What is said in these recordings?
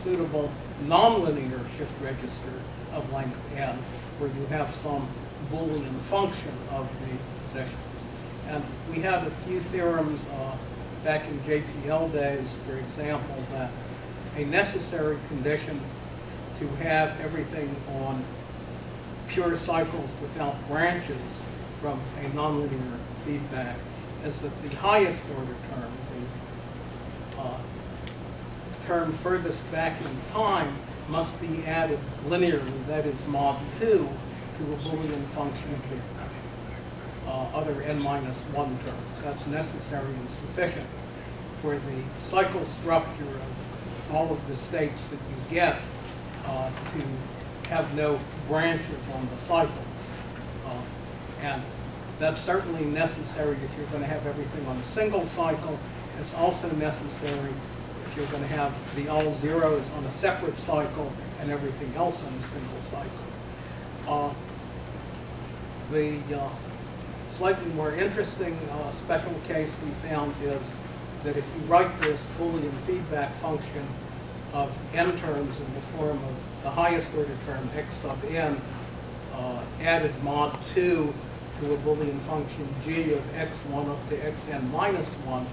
suitable nonlinear shift register of length n, where you have some Boolean function of the positions. And we had a few theorems back in JPL days, for example, that a necessary condition to have everything on pure cycles without branches from a nonlinear feedback is that the highest order term, the term furthest back in time, must be added linearly, that is mod 2, to a Boolean function of the other n-1 terms. That's necessary and sufficient for the cycle structure of all of the states that you get to have no branches on the cycles. And that's certainly necessary if you're going to have everything on a single cycle. It's also necessary if you're going to have the all zeros on a separate cycle and everything else on a single cycle. The slightly more interesting special case we found is that if you write this Boolean feedback function of n terms in the form of the highest order term x sub n added mod 2 to a Boolean function g of x1 up to xn minus 1,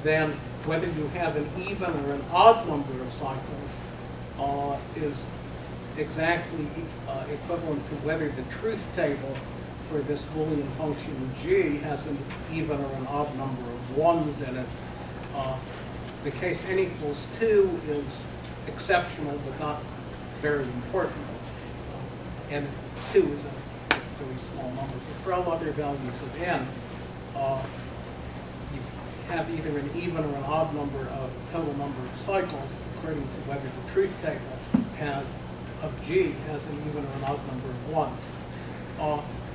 then whether you have an even or an odd number of cycles is exactly equivalent to whether the truth table for this Boolean function g has an even or an odd number of ones in it. The case n equals 2 is exceptional but not very important. And 2 is a very small number. But for all other values of n, you have either an even or an odd number of total number of cycles according to whether the truth table has of g has an even or an odd number of ones.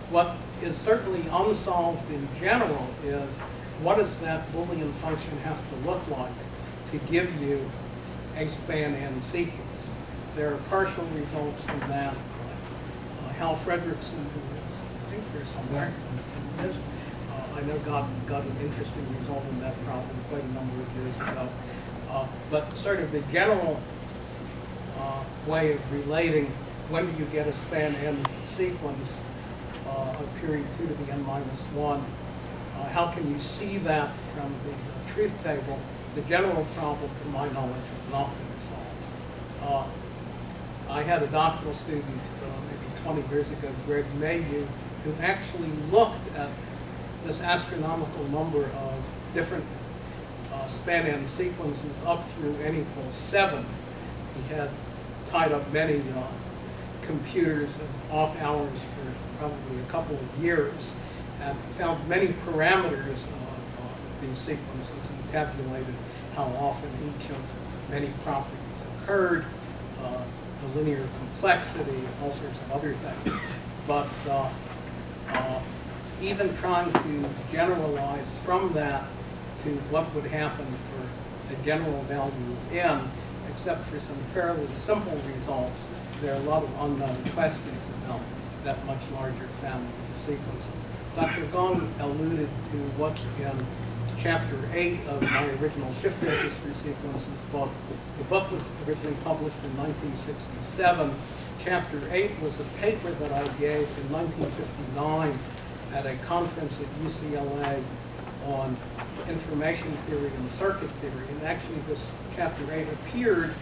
What is certainly unsolved in general is what does that Boolean function have to look like to give you a span n sequence. There are partial results from that. Hal Fredrickson, who is, I think there's somewhere, I know got an interesting result in that problem quite a number of years ago. But sort of the general way of relating when do you get a span n sequence of period 2 to the n minus 1, how can you see that from the truth table? The general problem, to my knowledge, has not been solved. I had a doctoral student maybe 20 years ago, Greg Mayhew, who actually looked at this astronomical number of different span n sequences up through n equals 7. He had tied up many computers and off hours for probably a couple of years and found many parameters of these sequences and tabulated how often each of many properties occurred, the linear complexity, all sorts of other things. But even trying to generalize from that to what would happen for a general value of n, except for some fairly simple results, there are a lot of unknown questions about that much larger family of sequences. Dr. Gong alluded to what's in Chapter 8 of my original shift register sequences book. The book was originally published in 1967. Chapter 8 was a paper that I gave in 1959 at a conference at UCLA on information theory and circuit theory. And actually this Chapter 8 appeared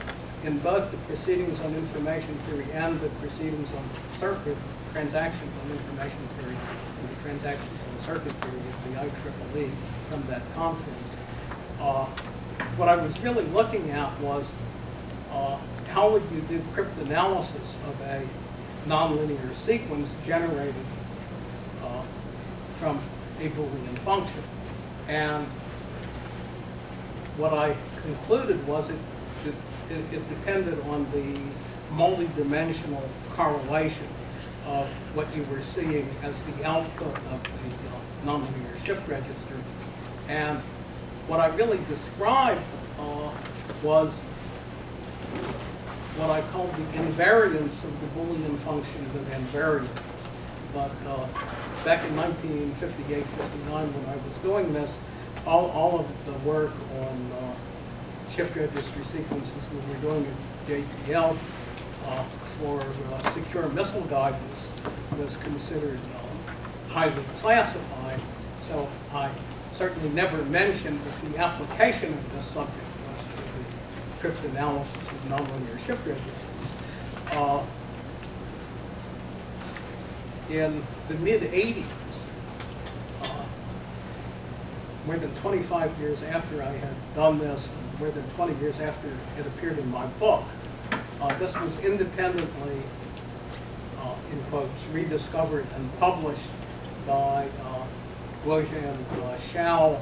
in both the proceedings on information theory and the proceedings on circuit, transactions on information theory, and the transactions on circuit theory of the IEEE from that conference. What I was really looking at was how would you do cryptanalysis of a nonlinear sequence generated from a Boolean function. And what I concluded was it depended on the multidimensional correlation of what you were seeing as the output of the nonlinear shift register. And what I really described was what I called the invariance of the Boolean functions of n variables. But back in 1958, 59, when I was doing this, all of the work on shift register sequences we were doing JPL for secure missile guidance was considered highly classified. So I certainly never mentioned that the application of this subject was to the cryptanalysis of nonlinear shift registers. In the mid-'80s, more than 25 years after I had done this, and more than 20 years after it appeared in my book, this was independently, in quotes, rediscovered and published by Guozhan Xiao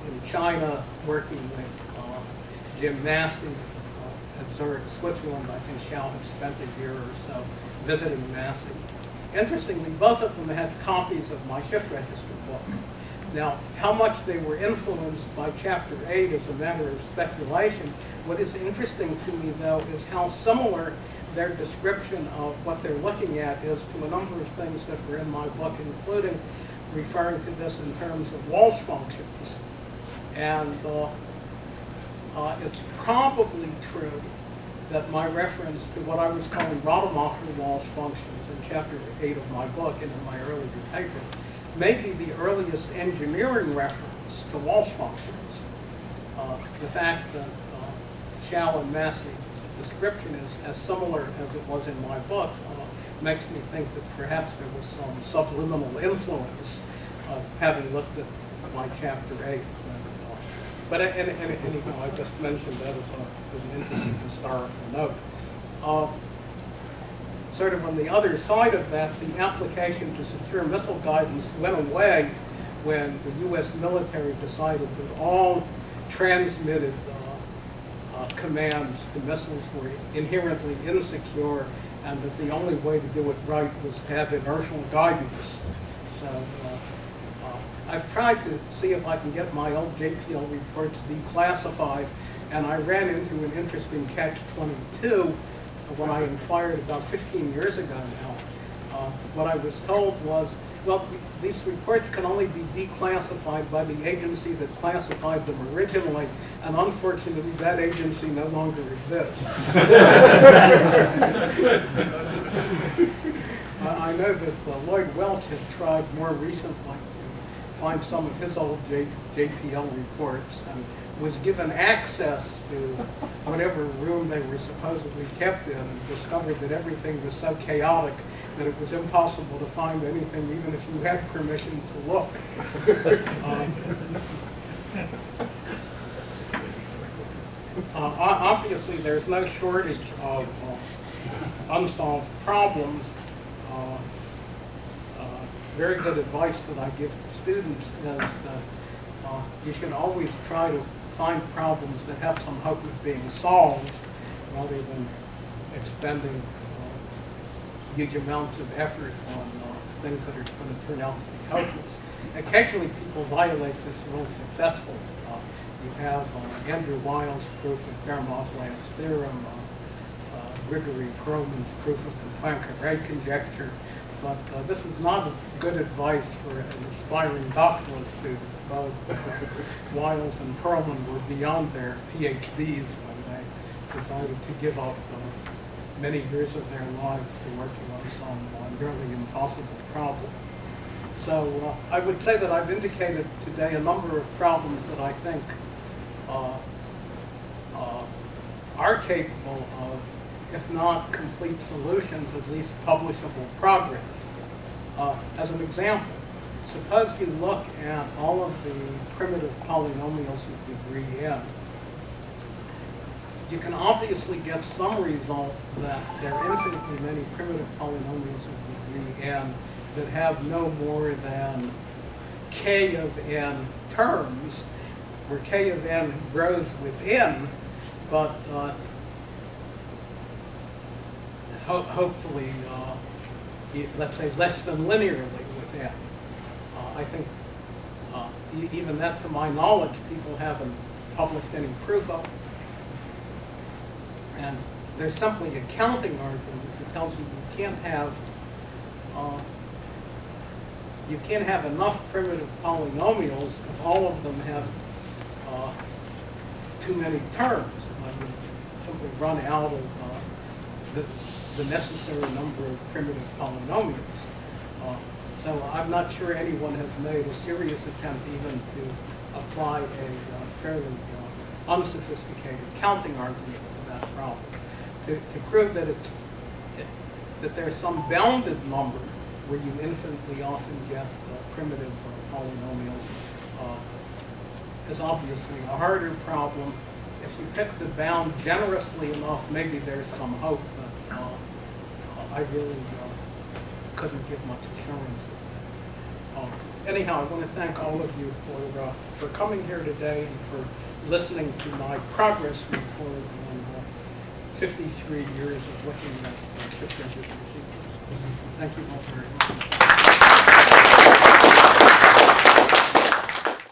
in China, working with Jim Massey at Zurich, Switzerland. I think Xiao had spent a year or so visiting Massey. Interestingly, both of them had copies of my shift register book. Now, how much they were influenced by Chapter 8 is a matter of speculation. What is interesting to me, though, is how similar their description of what they're looking at is to a number of things that were in my book, including referring to this in terms of Walsh functions. And it's probably true that my reference to what I was calling Rademacher-Walsh functions in Chapter 8 of my book and in my earlier paper may be the earliest engineering reference to Walsh functions. The fact that Xiao and Massey's description is as similar as it was in my book makes me think that perhaps there was some subliminal influence having looked at my Chapter 8. But anyhow, I just mentioned that as an interesting historical note. Sort of on the other side of that, the application to secure missile guidance went away when the U.S. military decided that all transmitted commands to missiles were inherently insecure, and that the only way to do it right was to have inertial guidance. So I've tried to see if I can get my old JPL reports declassified, and I ran into an interesting catch-22 when I inquired about 15 years ago now. What I was told was, well, these reports can only be declassified by the agency that classified them originally, and unfortunately that agency no longer exists. I know that Lloyd Welch has tried more recently to find some of his old JPL reports and was given access to whatever room they were supposedly kept in, and discovered that everything was so chaotic that it was impossible to find anything even if you had permission to look. Obviously, there's no shortage of unsolved problems. Very good advice that I give to students is that you should always try to find problems that have some hope of being solved rather than expending huge amounts of effort on things that are going to turn out to be hopeless. Occasionally people violate this rule successfully. You have Andrew Wiles' proof of Fermat's last theorem, Grigory Kroman's proof of the Poincare conjecture, but this is not good advice for an aspiring doctoral student. Both Wiles and Perlman were beyond their PhDs when they decided to give up many years of their lives to working on some nearly impossible problem. So I would say that I've indicated today a number of problems that I think are capable of, if not complete solutions, at least publishable progress. As an example, suppose you look at all of the primitive polynomials of degree n. You can obviously get some result that there are infinitely many primitive polynomials of degree n that have no more than k of n terms, where k of n grows with n, but hopefully, let's say, less than linearly with n. I think even that, to my knowledge, people haven't published any proof of. And there's simply a counting argument that tells you you can't have enough primitive polynomials if all of them have too many terms. I mean, simply run out of the necessary number of primitive polynomials. So I'm not sure anyone has made a serious attempt even to apply a fairly unsophisticated counting argument to that problem. To prove that that there's some bounded number where you infinitely often get primitive polynomials is obviously a harder problem. If you pick the bound generously enough, maybe there's some hope, but I really couldn't give much assurance of that. Anyhow, I want to thank all of you for coming here today and for listening to my progress report on 53 years of looking at shift register sequences. Thank you all very much.